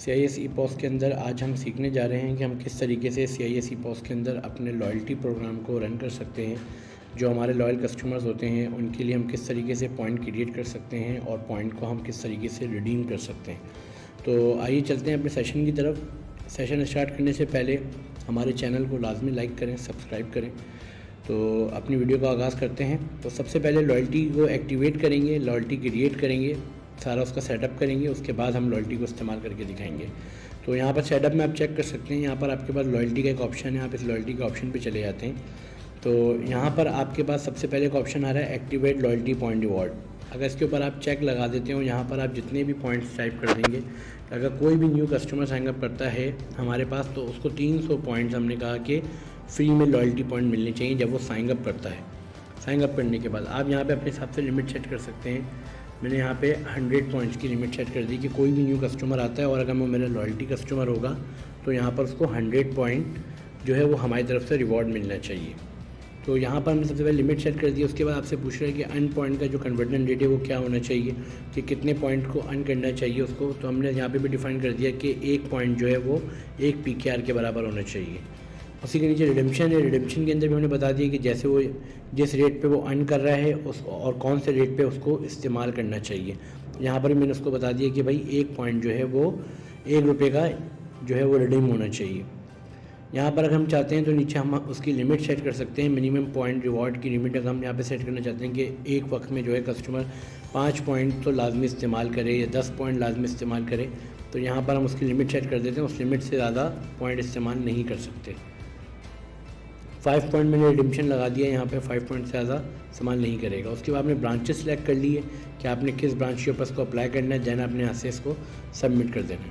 CIS EPOS के अंदर आज हम सीखने जा रहे हैं कि हम किस तरीके से CIS EPOS के अंदर अपने लॉयल्टी प्रोग्राम को रन कर सकते हैं। जो हमारे लॉयल कस्टमर्स होते हैं उनके लिए हम किस तरीके से पॉइंट क्रिएट कर सकते हैं और पॉइंट को हम किस तरीके से रिडीम कर सकते हैं। तो आइए चलते हैं अपने सेशन की तरफ। सेशन स्टार्ट करने से पहले हमारे चैनल को लाजमी लाइक करें, सब्सक्राइब करें। तो अपनी वीडियो का आगाज़ करते हैं। तो सबसे पहले लॉयल्टी को एक्टिवेट करेंगे, लॉयल्टी क्रिएट करेंगे, सारा उसका सेटअप करेंगे, उसके बाद हम लॉयल्टी को इस्तेमाल करके दिखाएंगे। तो यहाँ पर सेटअप में आप चेक कर सकते हैं, यहाँ पर आपके पास लॉयल्टी का एक ऑप्शन है। आप इस लॉयल्टी के ऑप्शन पे चले जाते हैं तो यहाँ पर आपके पास सबसे पहले एक ऑप्शन आ रहा है एक्टिवेट लॉयल्टी पॉइंट रिवॉर्ड। अगर इसके ऊपर आप चेक लगा देते हो, यहाँ पर आप जितने भी पॉइंट्स टाइप कर देंगे, अगर कोई भी न्यू कस्टमर साइनअप करता है हमारे पास तो उसको 300 पॉइंट्स हमने कहा कि फ्री में लॉयल्टी पॉइंट मिलने चाहिए जब वो साइनअप करता है। साइनअप करने के बाद आप यहाँ पे अपने हिसाब से लिमिट सेट कर सकते हैं। मैंने यहाँ पे 100 पॉइंट्स की लिमिट सेट कर दी कि कोई भी न्यू कस्टमर आता है और अगर वो मेरा लॉयल्टी कस्टमर होगा तो यहाँ पर उसको 100 पॉइंट जो है वो हमारी तरफ से रिवॉर्ड मिलना चाहिए। तो यहाँ पर हमने सबसे पहले लिमिट सेट कर दी। उसके बाद आपसे पूछ रहा है कि अर्न पॉइंट का जो कन्वर्जन रेट है वो क्या होना चाहिए, कि कितने पॉइंट को अर्न करना चाहिए उसको। तो हमने यहाँ पे भी डिफाइन कर दिया कि एक पॉइंट जो है वो एक PKR के बराबर होना चाहिए। उसी के नीचे रिडेम्पशन है। रिडेम्पशन के अंदर भी हमने बता दिया कि जैसे वो जिस रेट पे वो अर्न कर रहा है उस और कौन से रेट पे उसको इस्तेमाल करना चाहिए। यहाँ पर भी मैंने उसको बता दिया कि भाई एक पॉइंट जो है वो ₹1 का जो है वो रिडीम होना चाहिए। यहाँ पर अगर हम चाहते हैं तो नीचे हम उसकी लिमिट सेट कर सकते हैं। मिनिमम पॉइंट रिवॉर्ड की लिमिट अगर हम यहाँ पे सेट करना चाहते हैं कि एक वक्त में जो है कस्टमर 5 पॉइंट तो लाजमी इस्तेमाल करे या 10 पॉइंट लाजमी इस्तेमाल करे, तो यहाँ पर हम उसकी लिमिट सेट कर देते हैं। उस लिमिट से ज़्यादा पॉइंट इस्तेमाल नहीं कर सकते। 5 पॉइंट मैंने रिडेम्पशन लगा दिया, यहाँ पे 5 पॉइंट से ज़्यादा इस्तेमाल नहीं करेगा। उसके बाद आपने ब्रांचेस सेलेक्ट कर ली है कि आपने किस ब्रांच के ऊपर इसको अप्लाई करना है। देन आपने यहाँ से इसको सबमिट कर देना है।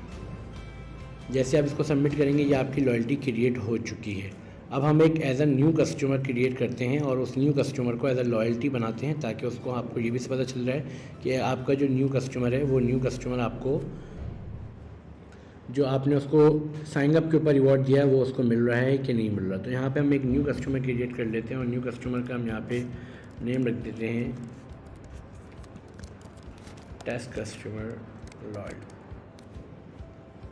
जैसे आप इसको सबमिट करेंगे ये आपकी लॉयल्टी क्रिएट हो चुकी है। अब हम एक as a new customer create करते हैं और उस न्यू कस्टमर को एज अ लॉयल्टी बनाते हैं ताकि उसको आपको ये भी पता चल रहा है कि आपका जो न्यू कस्टमर है वो न्यू कस्टमर आपको जो आपने उसको साइनअप के ऊपर रिवॉर्ड दिया है वो उसको मिल रहा है कि नहीं मिल रहा। तो यहाँ पे हम एक न्यू कस्टमर क्रिएट कर लेते हैं और न्यू कस्टमर का हम यहाँ पे नेम रख देते हैं टेस्ट कस्टमर लॉयल।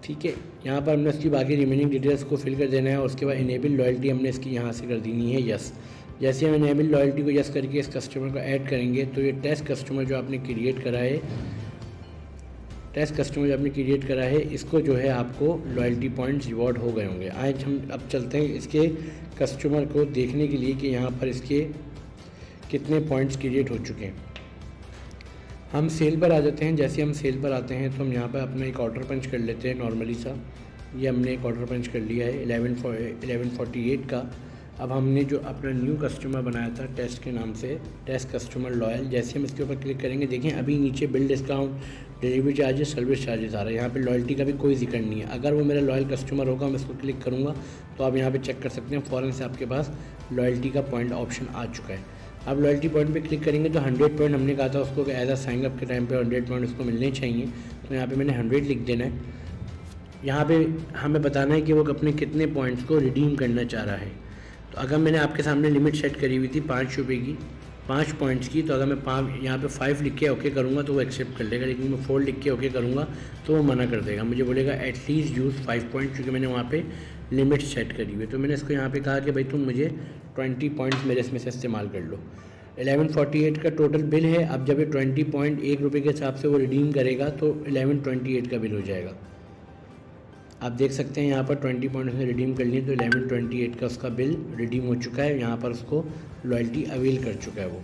ठीक है, यहाँ पर हमने इसकी बाकी रिमेनिंग डिटेल्स को फिल कर देना है और उसके बाद इनेबल लॉयल्टी हमने इसकी यहाँ से कर देनी है यस। जैसे हम इनेबल लॉयल्टी को यस करके इस कस्टमर को ऐड करेंगे तो ये टेस्ट कस्टमर जो आपने क्रिएट करा है इसको जो है आपको लॉयल्टी पॉइंट्स रिवॉर्ड हो गए होंगे। आज हम अब चलते हैं इसके कस्टमर को देखने के लिए कि यहाँ पर इसके कितने पॉइंट्स क्रिएट हो चुके हैं। हम सेल पर आ जाते हैं। जैसे हम सेल पर आते हैं तो हम यहाँ पर अपना एक ऑर्डर पंच कर लेते हैं नॉर्मली सा। ये हमने एक ऑर्डर पंच कर लिया है 1148 का। अब हमने जो अपना न्यू कस्टमर बनाया था टेस्ट के नाम से, टेस्ट कस्टमर लॉयल, जैसे हम इसके ऊपर क्लिक करेंगे देखें अभी नीचे bill discount, delivery charges, service charges आ रहा है। यहाँ पे लॉयल्टी का भी कोई जिक्र नहीं है। अगर वो मेरा लॉयल कस्टमर होगा मैं इसको क्लिक करूँगा तो आप यहाँ पे चेक कर सकते हैं फ़ौरन से आपके पास लॉयल्टी का पॉइंट ऑप्शन आ चुका है। अब लॉयल्टी पॉइंट पे क्लिक करेंगे तो 100 पॉइंट हमने कहा था उसको एज अ साइनअप के टाइम पे 100 पॉइंट उसको मिलने चाहिए। तो यहाँ पे मैंने 100 लिख देना है। यहाँ पे हमें बताना है कि वो अपने कितने पॉइंट्स को रिडीम करना चाह रहा है। तो अगर मैंने आपके सामने लिमिट सेट करी हुई थी ₹5 की 5 पॉइंट्स की, तो अगर मैं यहाँ पे 5 लिख के ओके करूँगा तो वो एक्सेप्ट कर लेगा, लेकिन मैं 4 लिख के ओके करूँगा तो वो मना कर देगा। मुझे बोलेगा एटलीस्ट यूज़ 5 पॉइंट, क्योंकि मैंने वहाँ पे लिमिट सेट करी हुई है। तो मैंने इसको यहाँ पे कहा कि भाई तुम मुझे 20 पॉइंट्स मेरे इसमें से इस्तेमाल कर लो। 1148 का टोटल बिल है। अब जब ये 20 पॉइंट ₹1 के हिसाब से वो रिडीम करेगा तो 1128 का बिल हो जाएगा। आप देख सकते हैं यहाँ पर 20 पॉइंट उसने रिडीम कर लिए तो 1128 का उसका बिल रिडीम हो चुका है। यहाँ पर उसको लॉयल्टी अवेल कर चुका है वो।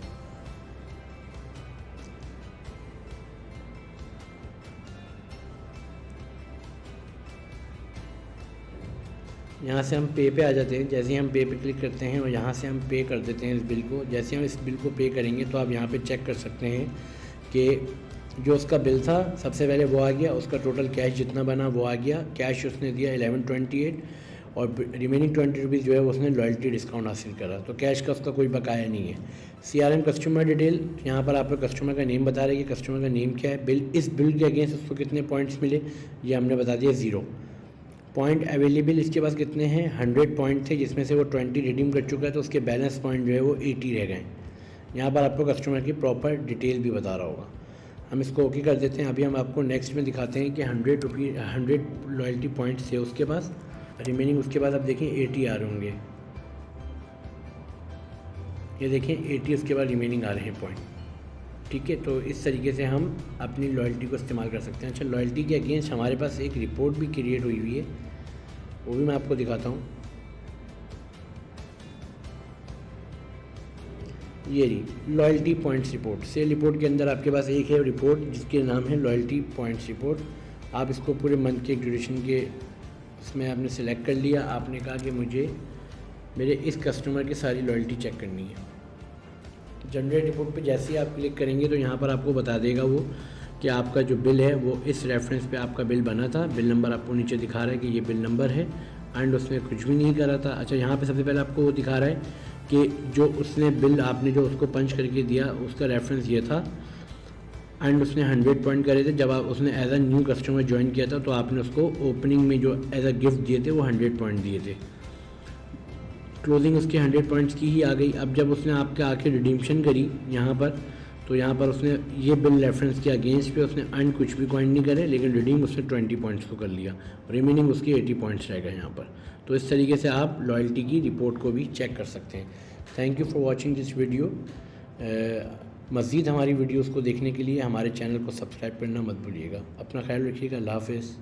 यहाँ से हम पे पे आ जाते हैं। जैसे ही हम पे पे क्लिक करते हैं और यहाँ से हम पे कर देते हैं इस बिल को। जैसे हम इस बिल को पे करेंगे तो आप यहाँ पे चेक कर सकते हैं कि जो उसका बिल था सबसे पहले वो आ गया, उसका टोटल कैश जितना बना वो आ गया। कैश उसने दिया 1128 और रिमेनिंग ₹20 जो है उसने लॉयल्टी डिस्काउंट हासिल करा। तो कैश का उसका कोई बकाया नहीं है। CRM कस्टमर डिटेल, यहाँ पर आपको कस्टमर का नेम बता रही है कि कस्टमर का नेम क्या है। बिल, इस बिल के अगेंस्ट उसको कितने पॉइंट्स मिले ये हमने बता दिया 0 पॉइंट। अवेलेबल इसके पास कितने हैं 100 पॉइंट थे जिसमें से वो 20 रिडीम कर चुका है, तो उसके बैलेंस पॉइंट जो है वो 80 रह गए। यहाँ पर आपको कस्टमर की प्रॉपर डिटेल भी बता रहा होगा। हम इसको ओके कर देते हैं। अभी हम आपको नेक्स्ट में दिखाते हैं कि 100 लॉयल्टी पॉइंट्स थे उसके पास, रिमेनिंग उसके बाद आप देखें 80 आ रहे होंगे। ये देखें 80 उसके बाद रिमेनिंग आ रहे हैं पॉइंट। ठीक है, तो इस तरीके से हम अपनी लॉयल्टी को इस्तेमाल कर सकते हैं। अच्छा, लॉयल्टी के अगेंस्ट हमारे पास एक रिपोर्ट भी क्रिएट हुई हुई है, वो भी मैं आपको दिखाता हूँ। ये रही loyalty points report. Sale report के अंदर आपके पास एक है रिपोर्ट जिसके नाम है लॉयल्टी पॉइंट्स रिपोर्ट। आप इसको पूरे मंथ के ड्यूरेशन के इसमें आपने सेलेक्ट कर लिया। आपने कहा कि मुझे मेरे इस कस्टमर की सारी लॉयल्टी चेक करनी है। जनरेट रिपोर्ट पे जैसे ही आप क्लिक करेंगे तो यहाँ पर आपको बता देगा वो कि आपका जो बिल है वो इस रेफरेंस पे आपका बिल बना था। बिल नंबर आपको नीचे दिखा रहा है कि ये बिल नंबर है, एंड उसने कुछ भी नहीं करा था। अच्छा, यहाँ पे सबसे पहले आपको वो दिखा रहा है कि जो उसने बिल आपने जो उसको पंच करके दिया उसका रेफरेंस ये था, एंड उसने 100 पॉइंट करे थे। जब आप उसने as a new customer join किया था तो आपने उसको ओपनिंग में जो एज अ गिफ्ट दिए थे वो 100 पॉइंट दिए थे। क्लोजिंग उसकी 100 पॉइंट्स की ही आ गई। अब जब उसने आपके आके रिडीम्पशन करी यहाँ पर, तो यहाँ पर उसने ये बिल रेफरेंस के अगेंस्ट पे उसने अर्न कुछ भी पॉइंट नहीं करे, लेकिन रिडीम उसने 20 पॉइंट्स को कर लिया। रिमेनिंग उसकी 80 पॉइंट्स रह गए यहाँ पर। तो इस तरीके से आप लॉयल्टी की रिपोर्ट को भी चेक कर सकते हैं। Thank you for watching this video. मज़ीद हमारी वीडियोज़ को देखने के लिए हमारे चैनल को सब्सक्राइब करना मत भूलिएगा। अपना ख्याल रखिएगा। अल्लाह हाफ़िज़।